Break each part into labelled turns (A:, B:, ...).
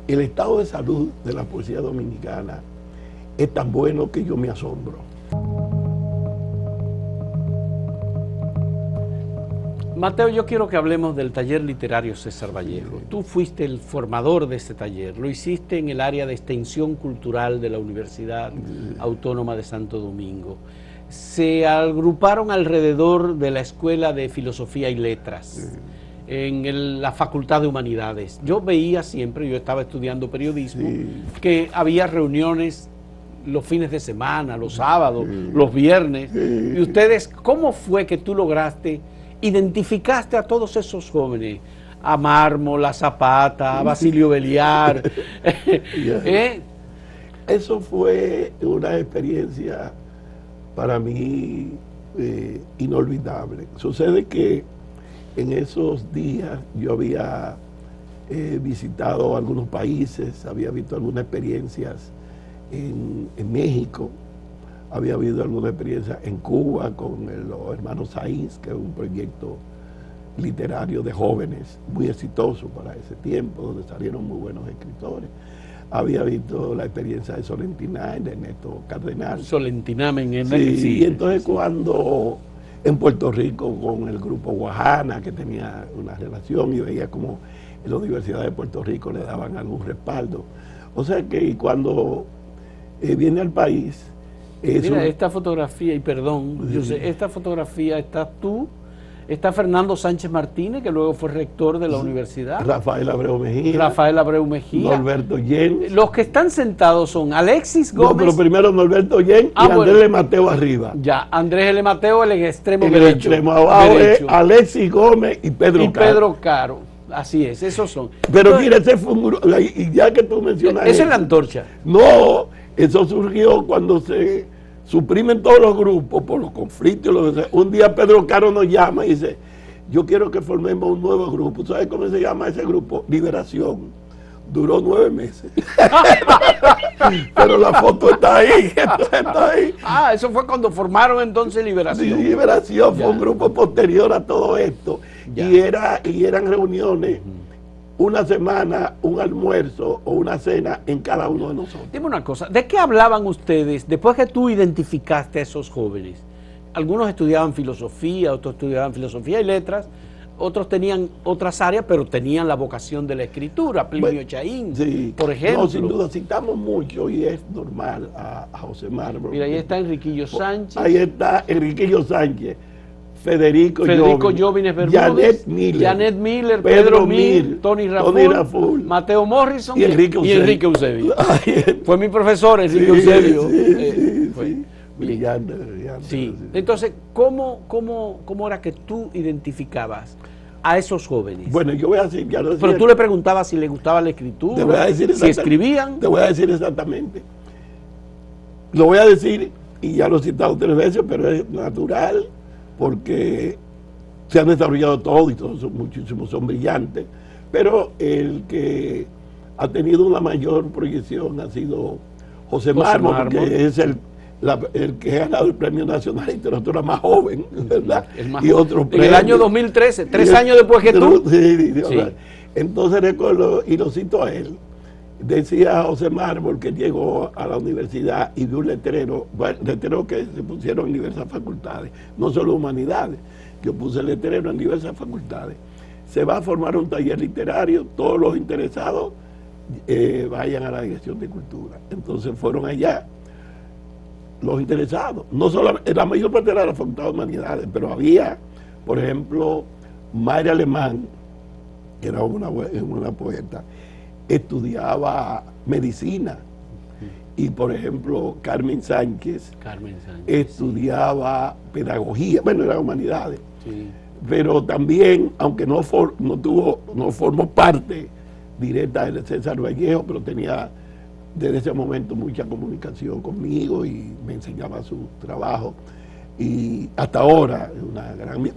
A: el estado de salud de la poesía dominicana es tan bueno que yo me asombro.
B: Mateo, yo quiero que hablemos del taller literario César Vallejo. Tú fuiste el formador de este taller, lo hiciste en el área de extensión cultural de la Universidad Autónoma de Santo Domingo. Se agruparon alrededor de la Escuela de Filosofía y Letras, en la Facultad de Humanidades. Yo veía siempre, yo estaba estudiando periodismo, que había reuniones los fines de semana, los sábados, los viernes. Y ustedes, ¿cómo fue que tú lograste, identificaste a todos esos jóvenes? A Mármol, a Zapata, a Basilio Beliar.
A: Eso fue una experiencia para mí inolvidable. Sucede que en esos días yo había visitado algunos países, había visto algunas experiencias en México, había habido alguna experiencia en Cuba con los hermanos Sainz, que es un proyecto literario de jóvenes muy exitoso para ese tiempo, donde salieron muy buenos escritores. Había visto la experiencia de Solentinamen, de Ernesto Cardenal.
B: Solentinamen,
A: sí, y entonces cuando en Puerto Rico con el grupo Guajana, que tenía una relación, y veía como en la Universidad de Puerto Rico le daban algún respaldo. O sea que cuando viene al país...
B: Mira, esta fotografía, y perdón, yo sé, esta fotografía estás tú, está Fernando Sánchez Martínez, que luego fue rector de la universidad.
A: Rafael Abreu Mejía.
B: Rafael Abreu Mejía.
A: Norberto Yen.
B: Los que están sentados son Alexis Gómez.
A: No, pero primero Norberto Yen y Andrés L. Mateo arriba.
B: Ya, Andrés L. Mateo, el extremo
A: derecho. El extremo abajo es Alexis Gómez y Pedro Caro.
B: Pedro Caro. Así es, esos son.
A: Pero mira, ese fue un grupo, y ya que tú mencionas...
B: Esa es la antorcha.
A: No, eso surgió cuando se suprimen todos los grupos por los conflictos. Un día Pedro Caro nos llama y dice, yo quiero que formemos un nuevo grupo. ¿Sabes cómo se llama ese grupo? Liberación. Duró 9 meses. Pero la foto está ahí, está ahí.
B: Ah, eso fue cuando formaron entonces Liberación.
A: Sí, Liberación fue un grupo posterior a todo esto. Y eran reuniones, una semana, un almuerzo o una cena en cada uno de nosotros.
B: Dime una cosa, ¿de qué hablaban ustedes después que tú identificaste a esos jóvenes? Algunos estudiaban filosofía, otros estudiaban filosofía y letras, otros tenían otras áreas, pero tenían la vocación de la escritura, Plinio Chaín,
A: sí,
B: por ejemplo.
A: No, sin duda, citamos mucho y es normal a José Mármol.
B: Mira, ahí está Enriquillo Sánchez.
A: Ahí está Enriquillo Sánchez, Federico
B: Jóvenes Bermúdez, Janet Miller, Pedro Mir, Tony Raful, Mateo Morrison y Enrique Eusebio. Fue mi profesor, Enrique Eusebio.
A: Brillante.
B: Sí. Entonces, ¿cómo era que tú identificabas a esos jóvenes?
A: Bueno, yo voy a decir...
B: Pero tú le preguntabas si les gustaba la escritura,
A: te voy a decir
B: si escribían.
A: Te voy a decir exactamente. Lo voy a decir, y ya lo he citado 3 veces, pero es natural, porque se han desarrollado todos y todos muchísimos son brillantes, pero el que ha tenido una mayor proyección ha sido José Mármol, porque es el que ha ganado el Premio Nacional de Literatura más joven, ¿verdad?
B: Y otros premios. En el año 2013, 3 años después que tú.
A: Sí. Entonces recuerdo, y lo cito a él, decía José Mármol que llegó a la universidad y vio un letrero que se pusieron en diversas facultades, no solo humanidades. Yo puse el letrero en diversas facultades. Se va a formar un taller literario, todos los interesados vayan a la Dirección de Cultura. Entonces fueron allá los interesados, no solo, la mayor parte era la Facultad de Humanidades, pero había, por ejemplo, Mayra Alemán, que era una poeta, estudiaba medicina, y por ejemplo Carmen Sánchez estudiaba pedagogía, bueno, era humanidades, pero también, aunque no formó parte directa de César Vallejo, pero tenía desde ese momento mucha comunicación conmigo y me enseñaba su trabajo, y hasta ahora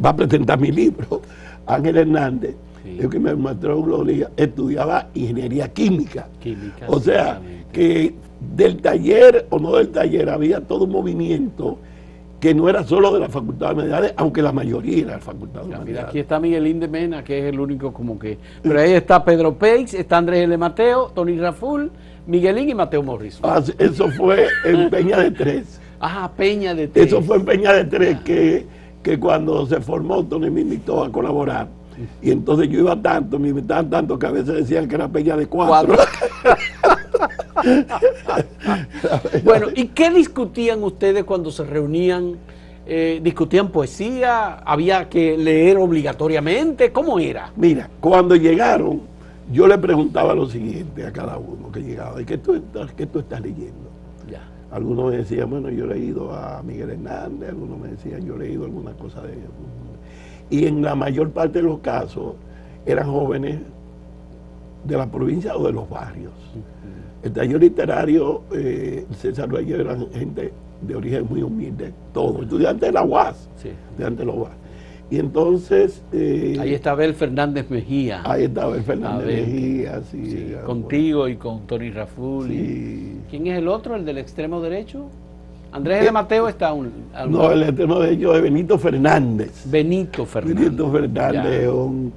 A: va a presentar mi libro. Ángel Hernández, el que me mostró gloria, estudiaba ingeniería química. O sea, que del taller o no del taller había todo un movimiento que no era solo de la Facultad de Humanidades, aunque la mayoría era de la Facultad de
B: Ya,
A: Humanidades.
B: mira, aquí está Miguelín de Mena, que es el único como que... Pero ahí está Pedro Peix, está Andrés L. Mateo, Tony Raful, Miguelín y Mateo Morris.
A: Eso fue en Peña de Tres.
B: Ah, Peña de Tres.
A: Eso fue en Peña de Tres, que cuando se formó, Tony me invitó a colaborar. Y entonces yo iba tanto, me invitaban tanto que a veces decían que era Peña de Cuatro.
B: Bueno, ¿y qué discutían ustedes cuando se reunían? ¿Discutían poesía? ¿Había que leer obligatoriamente? ¿Cómo era?
A: Mira, cuando llegaron, yo le preguntaba lo siguiente a cada uno que llegaba: ¿qué tú estás leyendo?
B: Ya.
A: Algunos me decían, bueno, yo he leído a Miguel Hernández, algunos me decían, yo he leído alguna cosa de ellos. Y en la mayor parte de los casos eran jóvenes de la provincia o de los barrios. El taller literario, César Vallejo, eran gente de origen muy humilde, todos, estudiantes de la UAS,
B: Sí.
A: estudiantes de la UAS. Y entonces...
B: Ahí está Abel Fernández Mejía.
A: Ahí estaba el Fernández
B: Abel,
A: Mejía,
B: sí, contigo y con Tony Raful.
A: Sí.
B: ¿Quién es el otro, el del extremo derecho? Andrés L. Mateo está
A: No, el extremo de ellos es Benito Fernández.
B: Benito Fernández.
A: Benito Fernández es un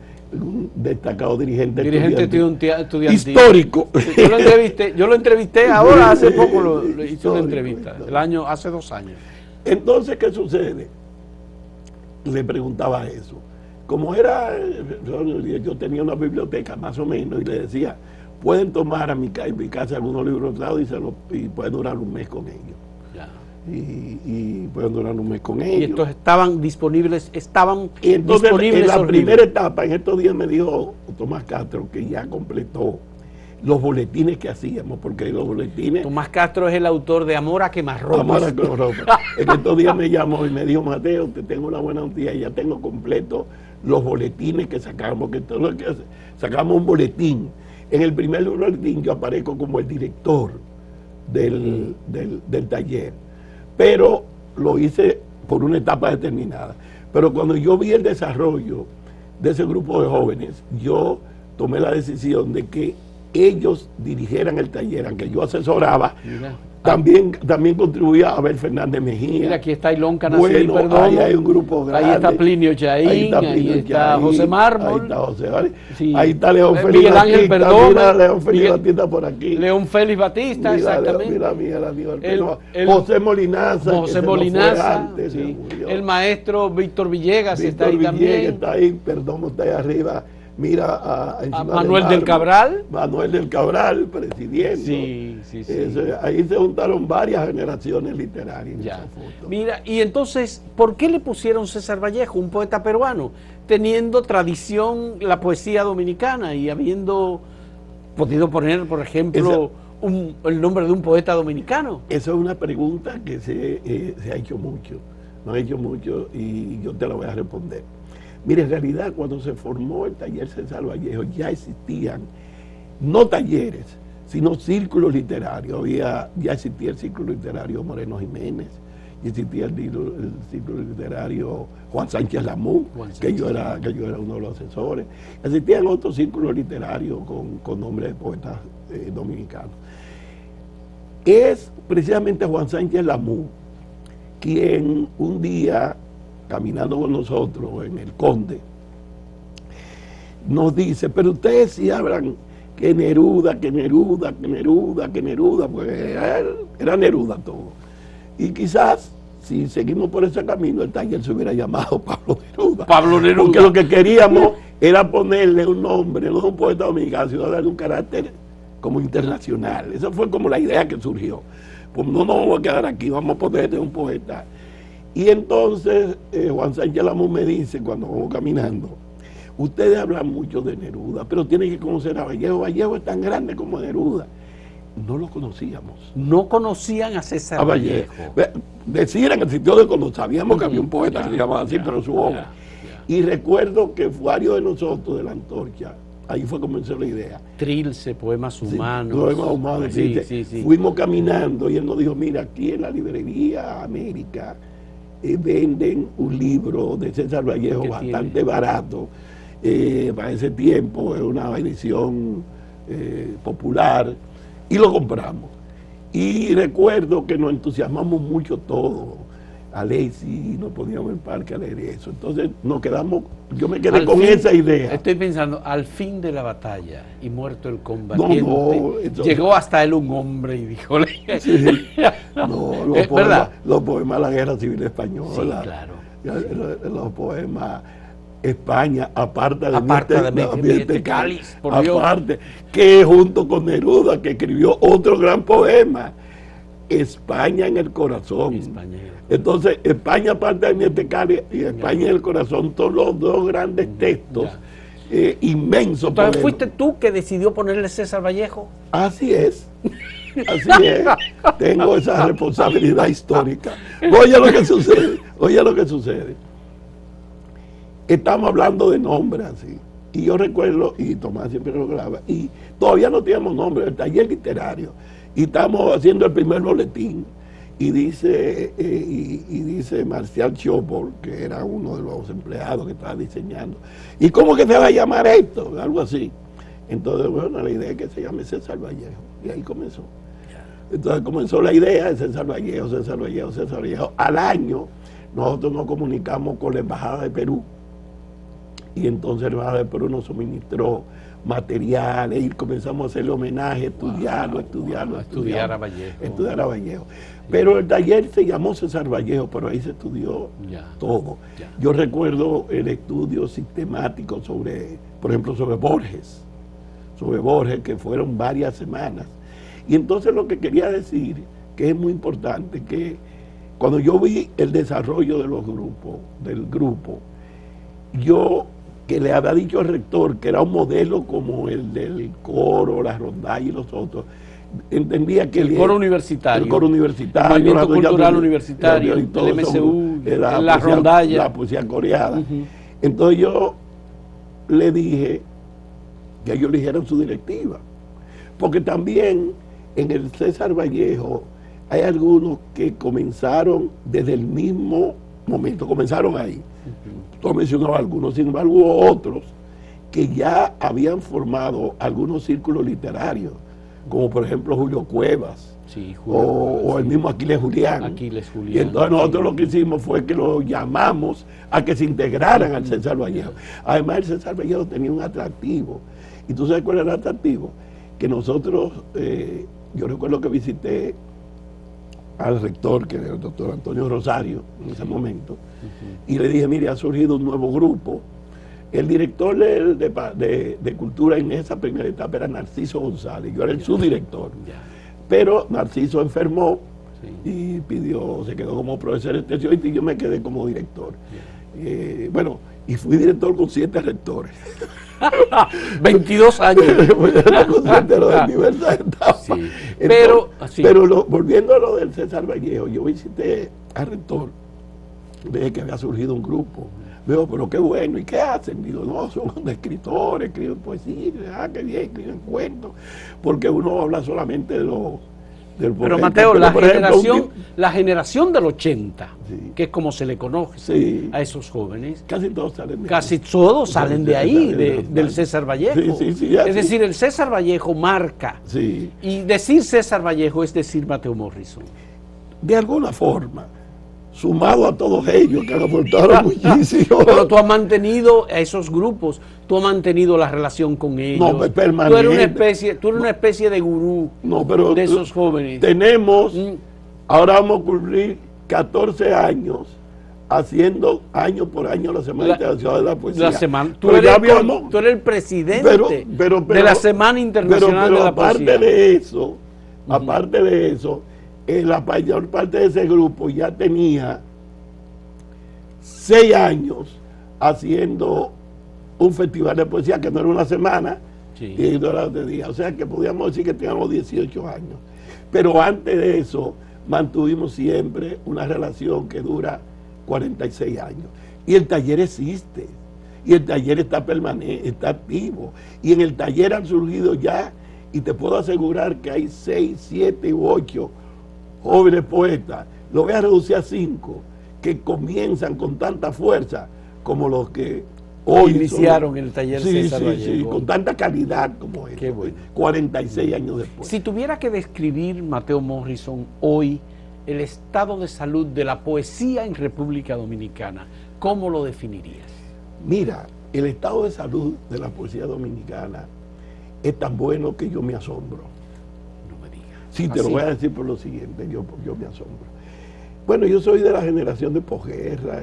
A: destacado dirigente
B: estudiantil.
A: Histórico.
B: Yo lo entrevisté ahora, hace poco le hice una entrevista, hace 2 años.
A: Entonces, ¿qué sucede? Le preguntaba eso. Como era, yo tenía una biblioteca más o menos y le decía, pueden tomar en mi casa algunos libros usados y pueden durar un mes con ellos.
B: Ya.
A: Y pueden durar un mes con ellos.
B: Y estos estaban disponibles,
A: y entonces,
B: disponibles
A: en la primera
B: libros.
A: etapa, en estos días me dijo Tomás Castro que ya completó los boletines que hacíamos, porque los boletines...
B: Tomás Castro es el autor de Amor a Quemarropas.
A: Amor a Quemarropas. En estos días me llamó y me dijo, Mateo, te tengo una buena noticia, ya tengo completo los boletines que sacamos, que todo lo que sacamos un boletín. En el primer boletín yo aparezco como el director del taller, pero lo hice por una etapa determinada. Pero cuando yo vi el desarrollo de ese grupo de jóvenes, yo tomé la decisión de que ellos dirigieran el taller, aunque yo asesoraba.
B: Mira.
A: También contribuía Abel Fernández Mejía.
B: Mira, aquí está Ilón Canacil,
A: bueno,
B: perdón.
A: ahí hay un grupo grande.
B: Ahí está Plinio Chaín, ahí está José Mármol.
A: Ahí está José Mármol.
B: Sí.
A: Ahí está León Félix
B: Miguel Ángel
A: Batista.
B: Perdomo.
A: Mira, León Félix Batista por aquí.
B: León Félix Batista,
A: Mira,
B: exactamente.
A: Mira, José Molinaza.
B: José Molinaza. Sí. El maestro Víctor Villegas está ahí también.
A: Está ahí, Perdomo está ahí arriba. Mira
B: a Manuel del Cabral.
A: Manuel del Cabral presidiendo.
B: Sí.
A: Ahí se juntaron varias generaciones literarias en esa foto.
B: Mira, y entonces, ¿por qué le pusieron César Vallejo, un poeta peruano, teniendo tradición la poesía dominicana y habiendo podido poner, por ejemplo, el nombre de un poeta dominicano?
A: Esa es una pregunta que se ha hecho mucho, nos ha hecho mucho y yo te la voy a responder. Mire, en realidad cuando se formó el taller César Vallejo ya existían, no talleres, sino círculos literarios. Ya existía el círculo literario Moreno Jiménez, y existía el círculo literario Juan Sánchez Lamú, que yo era uno de los asesores. Existían otros círculos literarios con nombres de poetas dominicanos. Es precisamente Juan Sánchez Lamú quien un día, caminando con nosotros en el Conde, nos dice, pero ustedes sí hablan que Neruda, pues era Neruda todo. Y quizás, si seguimos por ese camino, el taller se hubiera llamado Pablo Neruda. Porque lo que queríamos era ponerle un nombre, no un poeta dominicano, sino darle un carácter como internacional. Esa fue como la idea que surgió. Pues no nos vamos a quedar aquí, vamos a ponerle un poeta. Y entonces Juan Sánchez Lamú me dice, cuando vamos caminando, ustedes hablan mucho de Neruda, pero tienen que conocer a Vallejo. Vallejo es tan grande como Neruda. No lo conocíamos.
B: No conocían a César Vallejo.
A: Decir en el sitio de cuando sabíamos que había un poeta que se llamaba así, pero su obra. Y recuerdo que varios de nosotros de la Antorcha, ahí fue como comenzó la idea.
B: Trilce, Poemas Humanos.
A: Poemas Humanos. Sí. Fuimos caminando y él nos dijo, mira, aquí en la librería América venden un libro de César Vallejo bastante barato. Para ese tiempo es una edición popular, y lo compramos. Y recuerdo que nos entusiasmamos mucho todos. a Lazy, nos poníamos en el parque a leer eso. Entonces nos quedamos, yo me quedé con esa idea.
B: Estoy pensando, al fin de la batalla y muerto el combatiente,
A: entonces,
B: llegó hasta él un hombre y dijo,
A: sí, no, los poemas de la Guerra Civil Española,
B: sí, claro,
A: los poemas España, aparta
B: de este cáliz, por Dios.
A: Aparte, que junto con Neruda, que escribió otro gran poema, España en el corazón.
B: España.
A: Entonces, España aparte de este cáliz y España en el corazón son los dos grandes textos inmensos.
B: Entonces, ¿fuiste tú que decidió ponerle César Vallejo?
A: Así es. Así es. Tengo esa responsabilidad histórica. Oye lo que sucede. Estamos hablando de nombres así. Y yo recuerdo, y Tomás siempre lo graba, y todavía no teníamos nombre, el taller literario. Y estamos haciendo el primer boletín. Y dice Marcial Chopol, que era uno de los empleados que estaba diseñando, ¿y cómo que se va a llamar esto? Algo así. Entonces, bueno, la idea es que se llame César Vallejo. Y ahí comenzó. Entonces comenzó la idea de César Vallejo, César Vallejo, César Vallejo. Al año, nosotros nos comunicamos con la Embajada de Perú. Y entonces la Embajada de Perú nos suministró materiales y comenzamos a hacerle homenaje, estudiar a Vallejo. Pero el taller se llamó César Vallejo, pero ahí se estudió todo. Yo recuerdo el estudio sistemático sobre, por ejemplo, sobre Borges, que fueron varias semanas. Y entonces lo que quería decir, que es muy importante, que cuando yo vi el desarrollo de del grupo, yo que le había dicho al rector que era un modelo como el del coro, la rondalla y los otros, entendía que
B: el coro universitario,
A: el
B: movimiento cultural universitario, el MSU, la rondalla,
A: la poesía coreana. Entonces yo le dije que ellos eligieran su directiva, porque también en el César Vallejo hay algunos que comenzaron desde el mismo momento, comenzaron ahí. Tú mencionabas algunos, sin embargo hubo otros que ya habían formado algunos círculos literarios, como por ejemplo Julio Cuevas, o el mismo Aquiles Julián. Y entonces nosotros lo que hicimos fue que los llamamos a que se integraran al César Vallejo. Además el César Vallejo tenía un atractivo. ¿Y tú sabes cuál era el atractivo? Que nosotros, yo recuerdo que visité al rector, que era el doctor Antonio Rosario, en ese momento, y le dije, mire, ha surgido un nuevo grupo. El director de cultura en esa primera etapa era Narciso González, yo era el subdirector. Pero Narciso enfermó y se quedó como profesor de extensión y yo me quedé como director. Bueno, y fui director con 7 rectores.
B: 22 años.
A: Pero volviendo a lo del César Vallejo, yo visité al rector, ve que había surgido un grupo. Veo, pero qué bueno, ¿y qué hacen? Digo, no, son escritores, escriben poesía, qué bien, escriben cuentos, porque uno habla solamente de lo del poeta.
B: Pero Mateo, la generación del 80, que es como se le conoce a esos jóvenes, casi todos salen de ahí, del César Vallejo. Es decir, el César Vallejo marca. Y decir César Vallejo es decir Mateo Morrison.
A: De alguna forma, sumado a todos ellos que han aportado muchísimo.
B: Pero tú has mantenido a esos grupos, tú has mantenido la relación con ellos.
A: No, es permanente.
B: Tú eres una especie de gurú de esos jóvenes.
A: Tenemos, ahora vamos a cumplir 14 años haciendo año por año la Semana Internacional de la Poesía.
B: Tú eres el presidente de la Semana Internacional de la Poesía.
A: Aparte de eso, la mayor parte de ese grupo ya tenía 6 años haciendo un festival de poesía que no era una semana y no era de día. O sea que podíamos decir que teníamos 18 años. Pero antes de eso mantuvimos siempre una relación que dura 46 años. Y el taller existe. Y el taller está permanente, está activo. Y en el taller han surgido ya, y te puedo asegurar que hay 6, 7 u 8 jóvenes poetas, lo voy a reducir a 5, que comienzan con tanta fuerza como los que hoy
B: iniciaron el taller César Vallejo.
A: con tanta calidad como eso,
B: Qué bueno.
A: 46 años después.
B: Si tuviera que describir Mateo Morrison hoy el estado de salud de la poesía en República Dominicana, ¿cómo lo definirías?
A: Mira, el estado de salud de la poesía dominicana es tan bueno que yo me asombro.
B: No me digas.
A: Sí, te lo voy a decir por lo siguiente, yo me asombro. Bueno, yo soy de la generación de posguerra,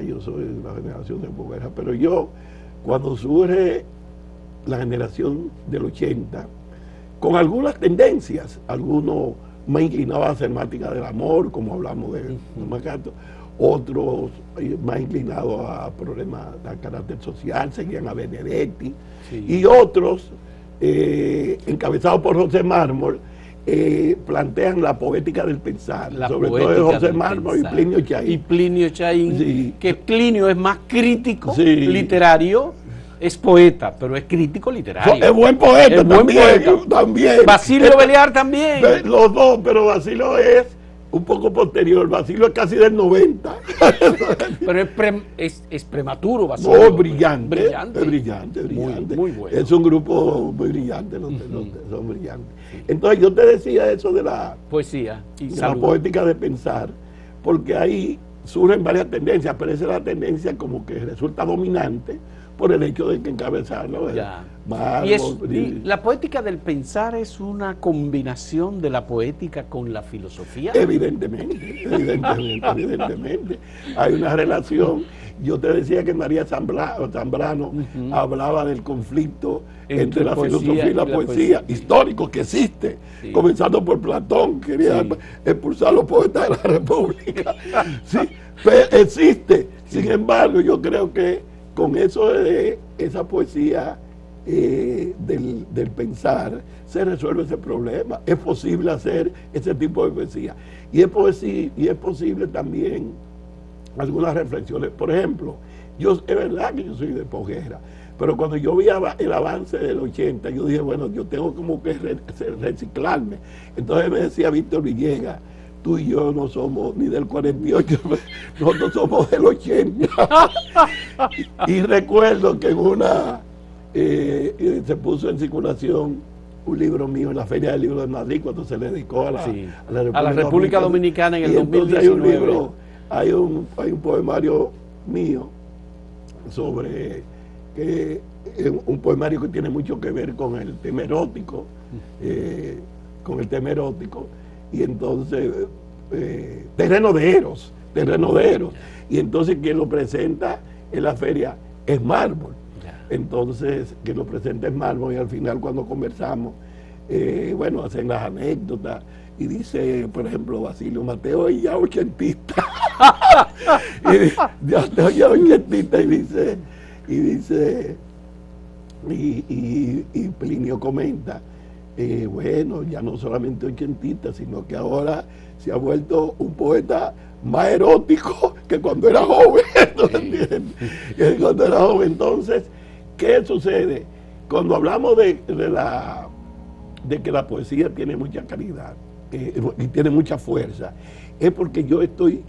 A: pero yo, cuando surge la generación del 80, con algunas tendencias, algunos más inclinados a hacer temática del amor, como hablamos de Macato, otros más inclinados a problemas de carácter social, seguían a Benedetti, sí. Y otros, encabezados por José Mármol, plantean la poética del pensar, sobre todo de José Mármol y Plinio Chaín.
B: Y Plinio Chaín, sí. Que Plinio es más crítico, sí. Literario, es poeta, pero es crítico literario.
A: Es buen poeta, es también, buen poeta. También.
B: Basilio Beliar también.
A: Los dos, pero Basilio es un poco posterior. Basilio es casi del 90.
B: Pero es prematuro, Basilio.
A: No, brillante.
B: Brillante.
A: Es brillante.
B: Muy bueno.
A: Es un grupo muy brillante, son brillantes. Entonces yo te decía eso de la
B: poesía y
A: de la poética de pensar, porque ahí surgen varias tendencias, pero esa es la tendencia como que resulta dominante por el hecho de que encabezarlo.
B: Y la poética del pensar es una combinación de la poética con la filosofía.
A: Evidentemente. Hay una relación. Yo te decía que María Zambrano hablaba del conflicto entre la filosofía y la poesía, histórico que existe, sí. Comenzando por Platón, quería expulsar a los poetas de la República. Sí, existe. Sin embargo, yo creo que con eso de esa poesía del pensar se resuelve ese problema. Es posible hacer ese tipo de poesía. Y es posible también algunas reflexiones. Por ejemplo, es verdad que yo soy de posguerra, pero cuando yo vi el avance del 80, yo dije, bueno, yo tengo como que reciclarme. Entonces me decía Víctor Villegas, tú y yo no somos ni del 48, nosotros somos del 80. Y recuerdo que se puso en circulación un libro mío en la Feria del Libro de Madrid cuando se le dedicó a
B: la República Dominicana en el 2019.
A: Hay un libro, hay un poemario mío sobre un poemario que tiene mucho que ver con el tema erótico, y entonces terreno de Eros, y entonces quien lo presenta en la feria es Mármol. Entonces quien lo presenta es Mármol, y al final cuando conversamos, bueno, hacen las anécdotas y dice, por ejemplo, Basilio Mateo y ya ochentista. Y Plinio comenta, bueno, ya no solamente ochentista, sino que ahora se ha vuelto un poeta más erótico que cuando era joven. Entonces, ¿qué sucede? Cuando hablamos de que la poesía tiene mucha calidad y tiene mucha fuerza, es porque yo estoy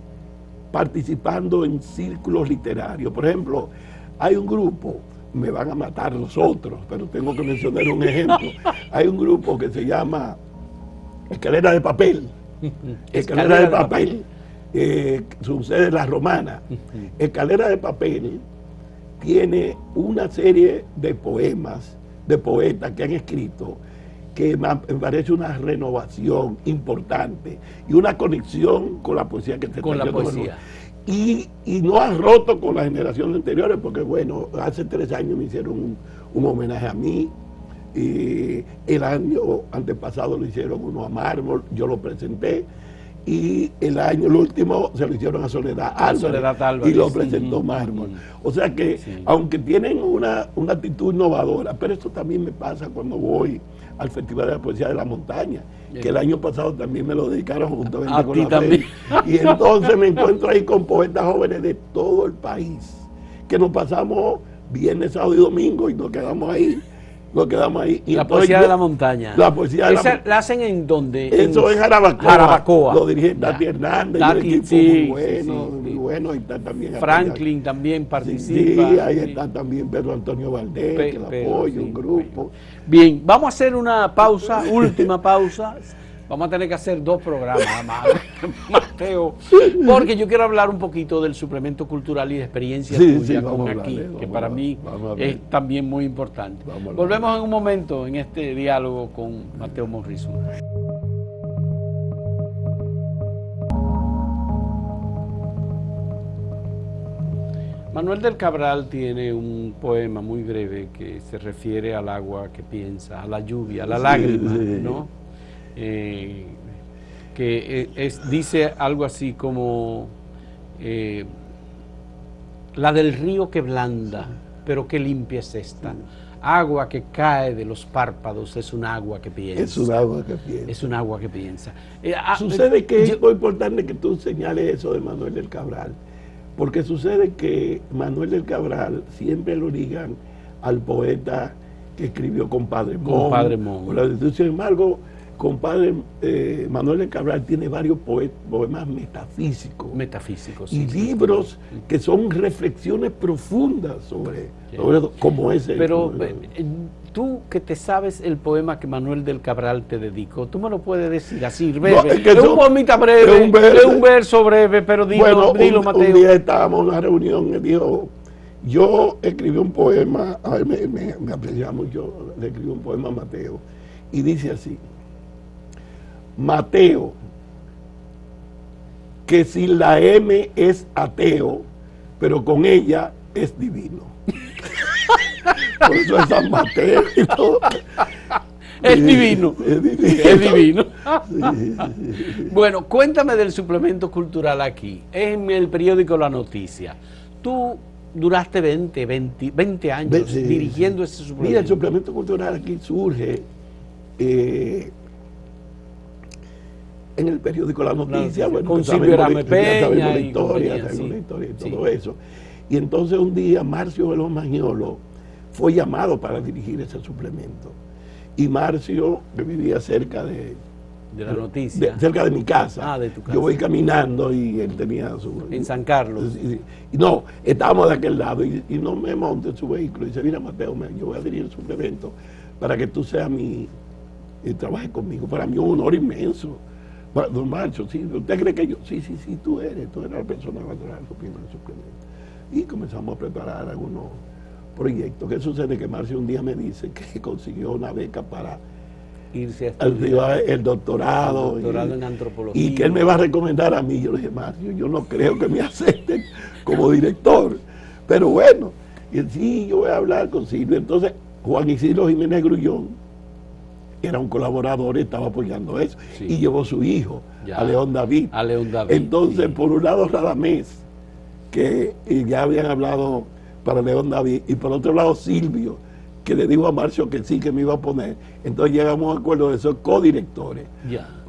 A: participando en círculos literarios. Por ejemplo, hay un grupo, me van a matar los otros, pero tengo que mencionar un ejemplo. Hay un grupo que se llama Escalera de Papel. Escalera de Papel, sucede en La Romana. Escalera de Papel tiene una serie de poemas de poetas que han escrito que me parece una renovación importante y una conexión con la poesía que se
B: con la poesía.
A: Y no han roto con las generaciones anteriores, porque bueno, hace 3 años me hicieron un homenaje a mí, y el año antepasado lo hicieron uno a Mármol, yo lo presenté, y el último se lo hicieron a Soledad Álvarez, y lo presentó Mármol. O sea que, aunque tienen una actitud innovadora, pero esto también me pasa cuando voy al Festival de la Poesía de la Montaña, que el año pasado también me lo dedicaron juntamente con la feria. Y entonces me encuentro ahí con poetas jóvenes de todo el país, que nos pasamos viernes, sábado y domingo y nos quedamos ahí. Y
B: la poesía de la montaña.
A: La poesía de
B: ¿La hacen en dónde?
A: Eso en Jarabacoa. Lo dirige Tati Hernández,
B: Tati,
A: y muy bueno. Y está también
B: Franklin también participa.
A: Sí, ahí está también Pedro Antonio Valdés, que lo apoya, un grupo.
B: Bien, vamos a hacer una pausa, última pausa. Vamos a tener que hacer 2 programas más, Mateo, porque yo quiero hablar un poquito del suplemento cultural y de experiencia tuya con aquí, que para mí es también muy importante. Volvemos en un momento en este diálogo con Mateo Morrison. Manuel del Cabral tiene un poema muy breve que se refiere al agua que piensa, a la lluvia, a la lágrima, ¿no? Dice algo así como la del río que blanda, pero qué limpia es esta. Agua que cae de los párpados es un agua que piensa.
A: Es un agua que piensa.
B: Es un agua que piensa.
A: Sucede que es muy importante que tú señales eso de Manuel del Cabral, porque sucede que Manuel del Cabral siempre lo ligan al poeta que escribió Compadre Mon. Sin embargo, compadre Manuel del Cabral tiene varios poemas metafísicos y libros que son reflexiones profundas sobre cómo es.
B: Pero tú que te sabes el poema que Manuel del Cabral te dedicó, tú me lo puedes decir así, breve. Es un poemita breve, es un verso breve, pero dilo, Mateo.
A: Un día estábamos en una reunión y dijo, yo escribí un poema, a ver, me aprecia mucho, le escribí un poema a Mateo, y dice así: Mateo, que sin la M es ateo, pero con ella es divino. Por eso es San Mateo y todo.
B: Es divino.
A: Es divino.
B: Es divino.
A: Sí.
B: Bueno, cuéntame del suplemento cultural aquí, en el periódico La Noticia. Tú duraste 20 años dirigiendo ese suplemento.
A: Mira, el suplemento cultural aquí surge en el periódico La Noticia,
B: con Silvio Arame Peña
A: y todo eso. Y entonces un día Marcio Veloz Magniolo fue llamado para dirigir ese suplemento. Y Marcio, que vivía cerca de
B: La Noticia,
A: cerca de mi casa.
B: De tu casa.
A: Yo voy caminando y él tenía su...
B: En San Carlos.
A: Y no, estábamos de aquel lado y no me monte en su vehículo y dice, mira Mateo, yo voy a dirigir el suplemento para que tú seas y trabajes conmigo. Para mí es un honor inmenso. Don Marcio, ¿sí? ¿Usted cree que yo? Sí, tú eres la persona que va a trabajar el suplemento. Y comenzamos a preparar algunos proyectos. ¿Qué sucede? Que Marcio un día me dice que consiguió una beca para
B: irse a estudiar
A: el doctorado
B: en antropología.
A: Y que él me va a recomendar a mí. Yo le dije, Marcio, yo no creo que me acepten como director. Pero bueno, y él, sí, yo voy a hablar con Silvio. Entonces, Juan Isidro Jiménez Grullón era un colaborador y estaba apoyando eso. Sí. Y llevó su hijo, a León David. Entonces, sí, por un lado, Radamés, que ya habían hablado para León David, y por otro lado, Silvio, que le dijo a Marcio que sí, que me iba a poner. Entonces llegamos a un acuerdo de esos codirectores.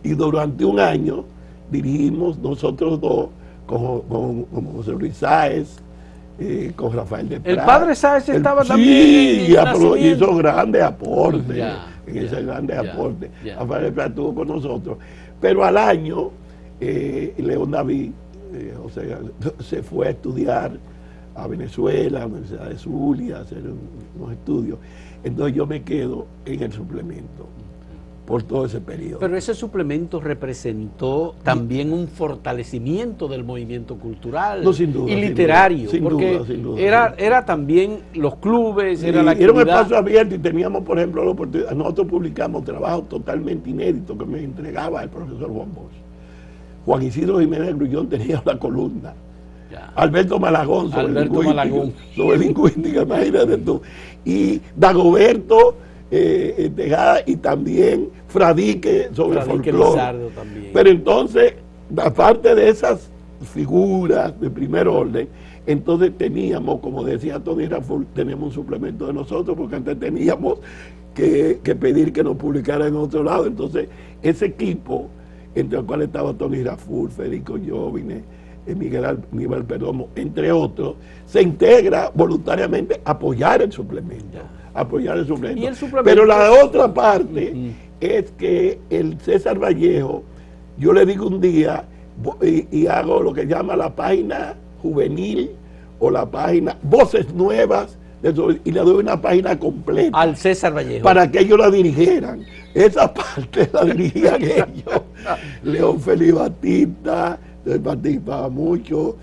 A: Y durante un año dirigimos nosotros dos, con José Luis Sáez, con Rafael de Prat.
B: El padre Sáez estaba también.
A: Sí, hizo grandes aportes. Grandes aportes. Rafael de Prat estuvo con nosotros. Pero al año, León David se fue a estudiar a Venezuela, a la Universidad de Zulia, a hacer unos estudios. Entonces yo me quedo en el suplemento por todo ese periodo.
B: Pero ese suplemento representó también un fortalecimiento del movimiento cultural y literario, porque era también los clubes, era la actividad.
A: Era un espacio abierto y teníamos, por ejemplo, la oportunidad. Nosotros publicamos trabajos totalmente inéditos que me entregaba el profesor Juan Bosch. Juan Isidro Jiménez Grullón tenía una columna. Alberto Malagón sobre lingüística, imagínate tú. Y Dagoberto Tejada y también Fradique sobre folclore. Pero entonces, aparte de esas figuras de primer orden, entonces teníamos, como decía Tony Raful, tenemos un suplemento de nosotros, porque antes teníamos que pedir que nos publicara en otro lado. Entonces, ese equipo, entre el cual estaba Tony Raful, Federico Jovine, Miguel Perdomo, entre otros, se integra voluntariamente a apoyar el suplemento.
B: ¿Y el suplemento?
A: Pero la otra parte es que el César Vallejo, yo le digo un día, y hago lo que llama la página juvenil o la página Voces Nuevas y le doy una página completa
B: al César Vallejo
A: para que ellos la dirigieran. Esa parte la dirigían ellos. León Félix Batista participaba mucho,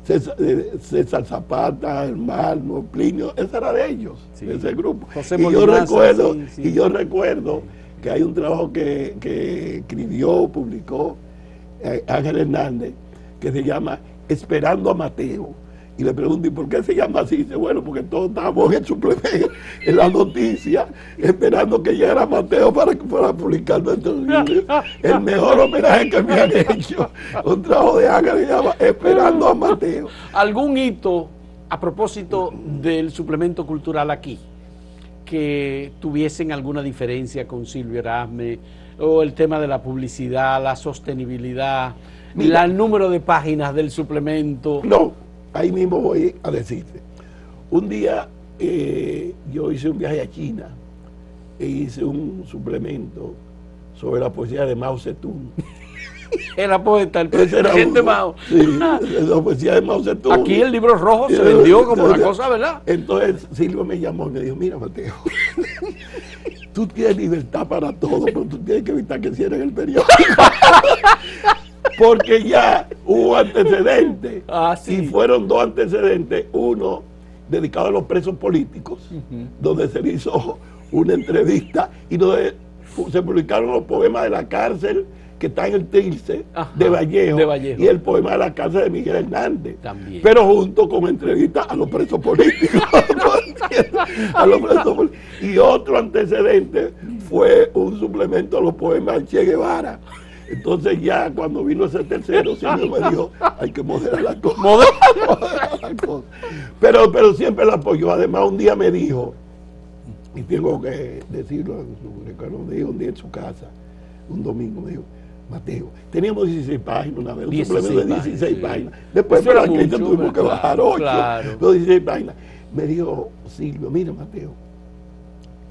A: César Zapata, hermano, Plinio, esa era de ellos, sí, de ese grupo.
B: José
A: y
B: Molinaza,
A: yo recuerdo que hay un trabajo que escribió, publicó Ángel Hernández, que se llama Esperando a Mateo. Y le pregunto, ¿y por qué se llama así? Y dice, bueno, porque todos estábamos en el suplemento, en la noticia, esperando que llegara Mateo para publicar nuestro libro. El mejor homenaje que me han hecho. Un trabajo de Ángel que se llama Esperando a Mateo.
B: ¿Algún hito a propósito del suplemento cultural aquí que tuviesen alguna diferencia con Silvio Erasme, o el tema de la publicidad, la sostenibilidad, el número de páginas del suplemento?
A: No, ahí mismo voy a decirte. Un día yo hice un viaje a China e hice un suplemento sobre la poesía de Mao Zedong.
B: Era poeta, el presidente Mao.
A: Sí, la poesía de Mao Zedong.
B: Aquí el libro rojo se vendió como una cosa, ¿verdad?
A: Entonces Silvio me llamó y me dijo, mira Mateo, tú tienes libertad para todo, pero tú tienes que evitar que cierren el periódico. Porque ya hubo antecedentes.
B: Sí.
A: Y fueron dos antecedentes. Uno dedicado a los presos políticos, donde se le hizo una entrevista y donde se publicaron los poemas de la cárcel que está en el Trilce de Vallejo, y el poema de la cárcel de Miguel Hernández.
B: También.
A: Pero junto con entrevistas a los presos políticos. A los presos políticos. Y otro antecedente fue un suplemento a los poemas de Che Guevara. Entonces ya cuando vino ese tercero, siempre me dijo, hay que moderar la cosa. Moderar la cosa. Pero siempre la apoyó. Además un día me dijo, y tengo que decirlo, lo dijo un día en su casa, un domingo, me dijo, Mateo, teníamos 16 páginas una vez, un suplemento de 16 páginas. Después por la crisis tuvimos que bajar 8, pero 16 páginas. Me dijo Silvio, mira Mateo,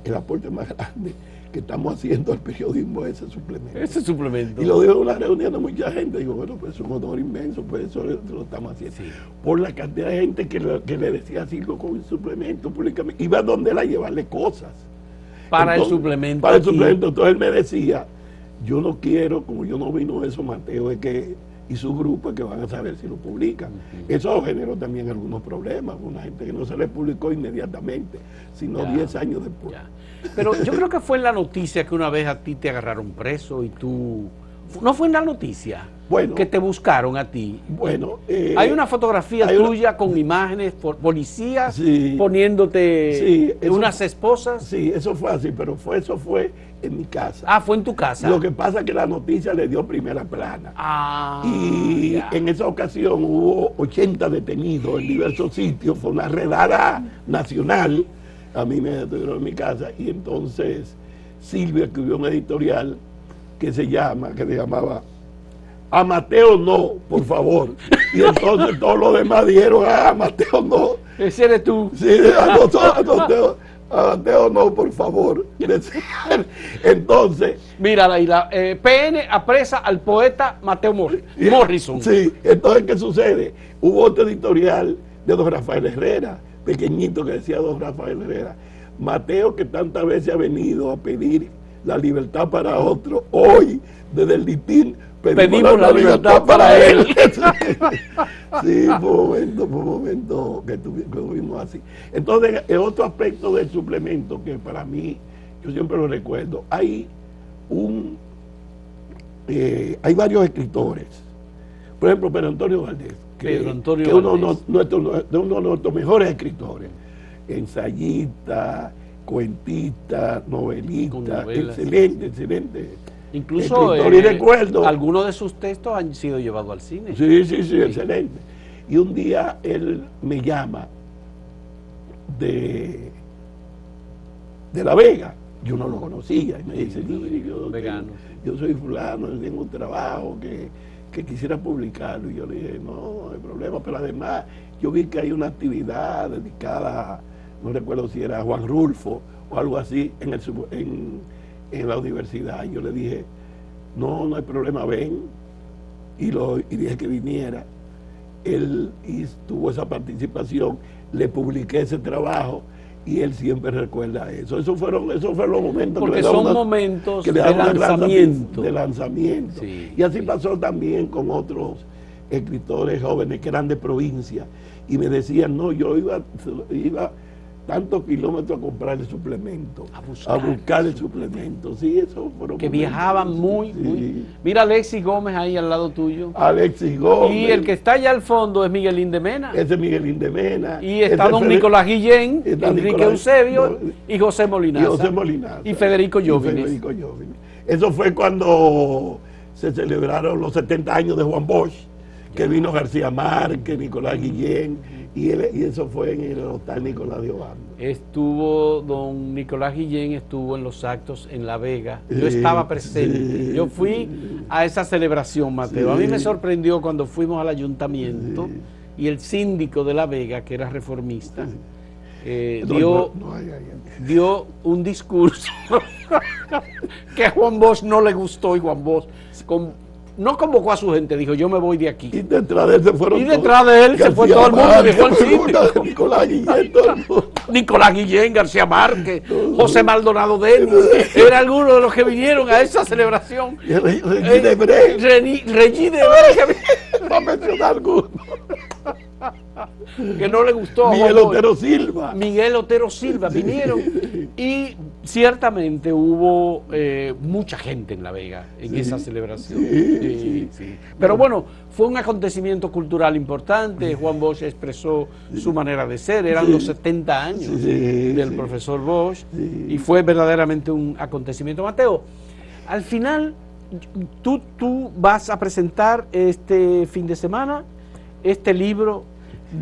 A: el aporte más grande que estamos haciendo al periodismo es ese suplemento.
B: Ese suplemento.
A: Y lo dijo en una reunión de mucha gente. Digo, bueno, pues es un honor inmenso, pues eso lo estamos haciendo. Sí. Por la cantidad de gente que le decía a Silvio con el suplemento públicamente. Iba donde él a llevarle cosas.
B: Para el suplemento.
A: Para el suplemento. Entonces él me decía, yo no quiero, como yo no vino eso, Mateo, es que y su grupo que van a saber si lo publican. Eso generó también algunos problemas, una gente que no se le publicó inmediatamente, sino 10 años después.
B: Pero yo creo que fue en la noticia que una vez a ti te agarraron preso y tú... ¿No fue en la noticia? Bueno, que te buscaron a ti.
A: Bueno,
B: hay una fotografía tuya con imágenes, policías poniéndote unas esposas.
A: Sí, eso fue así, pero eso fue en mi casa.
B: Ah, fue en tu casa.
A: Lo que pasa es que la noticia le dio primera plana. Y en esa ocasión hubo 80 detenidos en diversos sitios, fue una redada nacional. A mí me detuvieron en mi casa y entonces Silvia escribió un editorial que se llamaba A Mateo no, por favor. Y entonces todos los demás dijeron a Mateo no.
B: Ese eres tú.
A: Sí, a Mateo no, por favor. Entonces...
B: Mira, PN apresa al poeta Mateo Morrison.
A: Sí, entonces ¿qué sucede? Hubo otro editorial de don Rafael Herrera, pequeñito, que decía don Rafael Herrera, Mateo, que tantas veces ha venido a pedir la libertad para otro, hoy desde el litín pedimos la libertad para él. Sí, fue un momento que tuvimos así. Entonces, el otro aspecto del suplemento que para mí, yo siempre lo recuerdo, hay varios escritores. Por ejemplo, Pedro Antonio Valdés, que es uno de nuestros mejores escritores, ensayista, cuentista, novelista, excelente.
B: Incluso
A: y recuerdo,
B: algunos de sus textos han sido llevados al cine.
A: Sí, excelente. Y un día él me llama de La Vega, yo no lo conocía, y me dice, yo soy fulano, tengo un trabajo que quisiera publicarlo, y yo le dije, no hay problema, pero además yo vi que hay una actividad dedicada, no recuerdo si era Juan Rulfo o algo así, en la universidad. Yo le dije, no hay problema, ven, y dije que viniera, él tuvo esa participación, le publiqué ese trabajo y él siempre recuerda eso. Esos fueron los momentos
B: porque son momentos de lanzamiento.
A: De lanzamiento.
B: Sí,
A: y así
B: sí.
A: pasó también con otros escritores jóvenes que eran de provincia y me decían, no, yo iba tantos kilómetros a comprar el suplemento, a buscar el suplemento. Sí, eso fueron
B: que
A: momentos,
B: viajaban muy. Mira Alexis Gómez ahí al lado tuyo.
A: Alexis Gómez.
B: Y el que está allá al fondo es Miguelín de Mena.
A: Ese es Miguelín de Mena.
B: Y está don Nicolás Guillén,
A: está
B: Enrique
A: Nicolás,
B: Eusebio y José Molinaza.
A: Y José Molinaza.
B: Y Federico Jóvenes.
A: Eso fue cuando se celebraron los 70 años de Juan Bosch, que vino García Márquez, Nicolás Guillén, y eso fue en el Hotel Nicolás de Obando.
B: Estuvo don Nicolás Guillén, estuvo en los actos en La Vega. Yo estaba presente. Yo fui a esa celebración, Mateo. A mí me sorprendió cuando fuimos al ayuntamiento y el síndico de La Vega, que era reformista, dio un discurso que a Juan Bosch no le gustó, y Juan Bosch no convocó a su gente, dijo, yo me voy de aquí.
A: Y detrás de él se fueron
B: se fue todo el mundo, dijo el síndico.
A: Nicolás Guillén, todo el mundo.
B: Nicolás Guillén, García Márquez, José Maldonado Denis, era alguno de los que vinieron a esa celebración.
A: Regis Debray.
B: Regis Debray,
A: para mencionar algunos.
B: Que no le gustó.
A: Miguel Otero Silva.
B: Miguel Otero Silva vinieron y ciertamente hubo mucha gente en La Vega en esa celebración. Pero bueno, fue un acontecimiento cultural importante. Juan Bosch expresó su manera de ser, eran los 70 años del profesor Bosch y fue verdaderamente un acontecimiento. Mateo, al final tú vas a presentar este fin de semana este libro,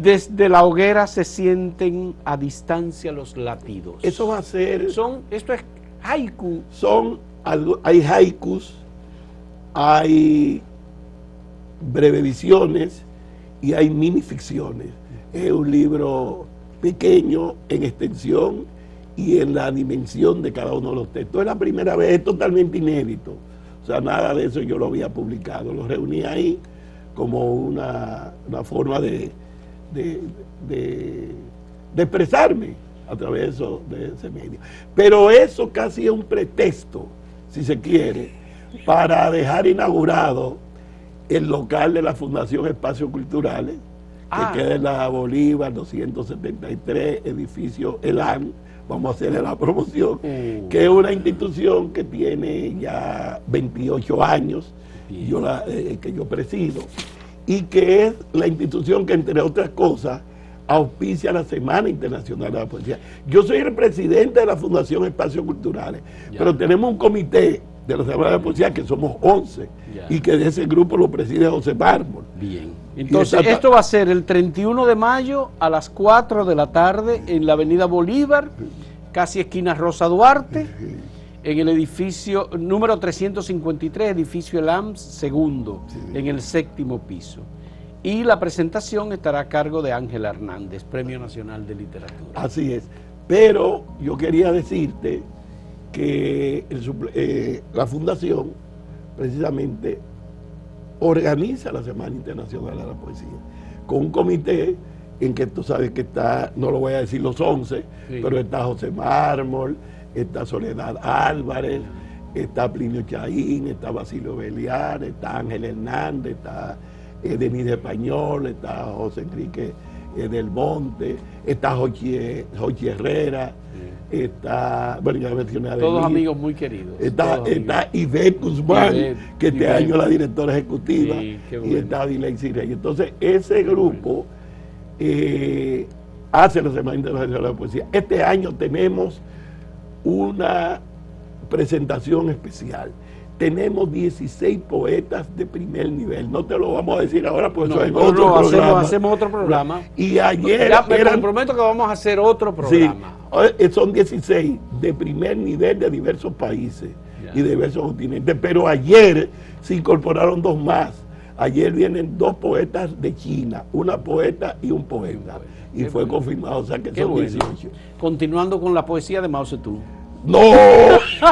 B: Desde la hoguera se sienten a distancia los latidos.
A: Eso va a ser...
B: Esto es haiku.
A: Hay haikus, hay brevevisiones y hay minificciones. Es un libro pequeño en extensión y en la dimensión de cada uno de los textos. Es la primera vez, es totalmente inédito. O sea, nada de eso yo lo había publicado. Lo reuní ahí como una forma de expresarme a través de ese medio. Pero eso casi es un pretexto, si se quiere, para dejar inaugurado el local de la Fundación Espacios Culturales, que queda en la Bolívar 273, edificio ELAN, vamos a hacerle la promoción, que es una institución que tiene ya 28 años, que yo presido, y que es la institución que, entre otras cosas, auspicia la Semana Internacional de la Poesía. Yo soy el presidente de la Fundación Espacios Culturales, pero tenemos un comité de la Semana de la Poesía que somos 11, y que de ese grupo lo preside José Mármol.
B: Bien. Entonces, esto va a ser el 31 de mayo a las 4 de la tarde en la avenida Bolívar, casi esquina Rosa Duarte, en el edificio número 353, edificio El AMS segundo, en el 7º piso. Y la presentación estará a cargo de Ángela Hernández, Premio Nacional de Literatura.
A: Así es. Pero yo quería decirte que la Fundación precisamente organiza la Semana Internacional de la Poesía con un comité en que tú sabes que está, no lo voy a decir los 11, pero está José Mármol, está Soledad Álvarez, está Plinio Chaín, está Basilio Beliar, está Ángel Hernández, está Denise Español, está José Enrique del Monte, está Jochi Herrera, está, bueno, ya mencioné a Denise,
B: todos amigos muy queridos.
A: Está Ivette Guzmán, que este año es la directora ejecutiva, y está Dilexi Reyes. Entonces, ese grupo hace la Semana Internacional de la Poesía. Este año tenemos una presentación especial. Tenemos 16 poetas de primer nivel. No te lo vamos a decir ahora, pues eso es otro programa.
B: Hacemos otro programa.
A: Y ayer...
B: Ya me comprometo que vamos a hacer otro programa.
A: Sí, son 16 de primer nivel de diversos países y de diversos continentes. Pero ayer se incorporaron 2 más. Ayer vienen 2 poetas de China, una poeta y un poeta. Y fue confirmado, o sea que son 18.
B: Continuando con la poesía de Mao Zedong.
A: No,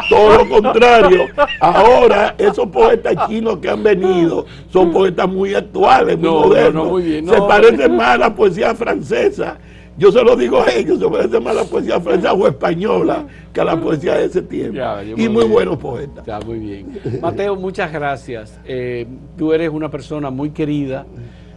A: todo lo contrario. Ahora, esos poetas chinos que han venido son poetas muy actuales, muy modernos.
B: Muy bien,
A: se parecen más a la poesía francesa. Yo se lo digo a ellos, se parecen más a la poesía francesa o española que a la poesía de ese tiempo. Y muy buenos poetas.
B: Ya, muy bien. Mateo, muchas gracias. Tú eres una persona muy querida.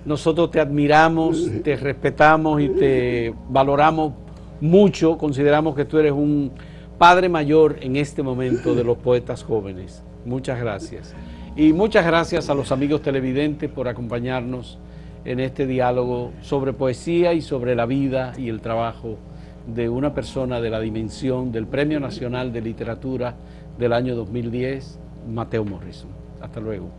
B: Nosotros te admiramos, te respetamos y te valoramos mucho. Consideramos que tú eres un padre mayor en este momento de los poetas jóvenes. Muchas gracias. Y muchas gracias a los amigos televidentes por acompañarnos en este diálogo sobre poesía y sobre la vida y el trabajo de una persona de la dimensión del Premio Nacional de Literatura del año 2010, Mateo Morrison. Hasta luego.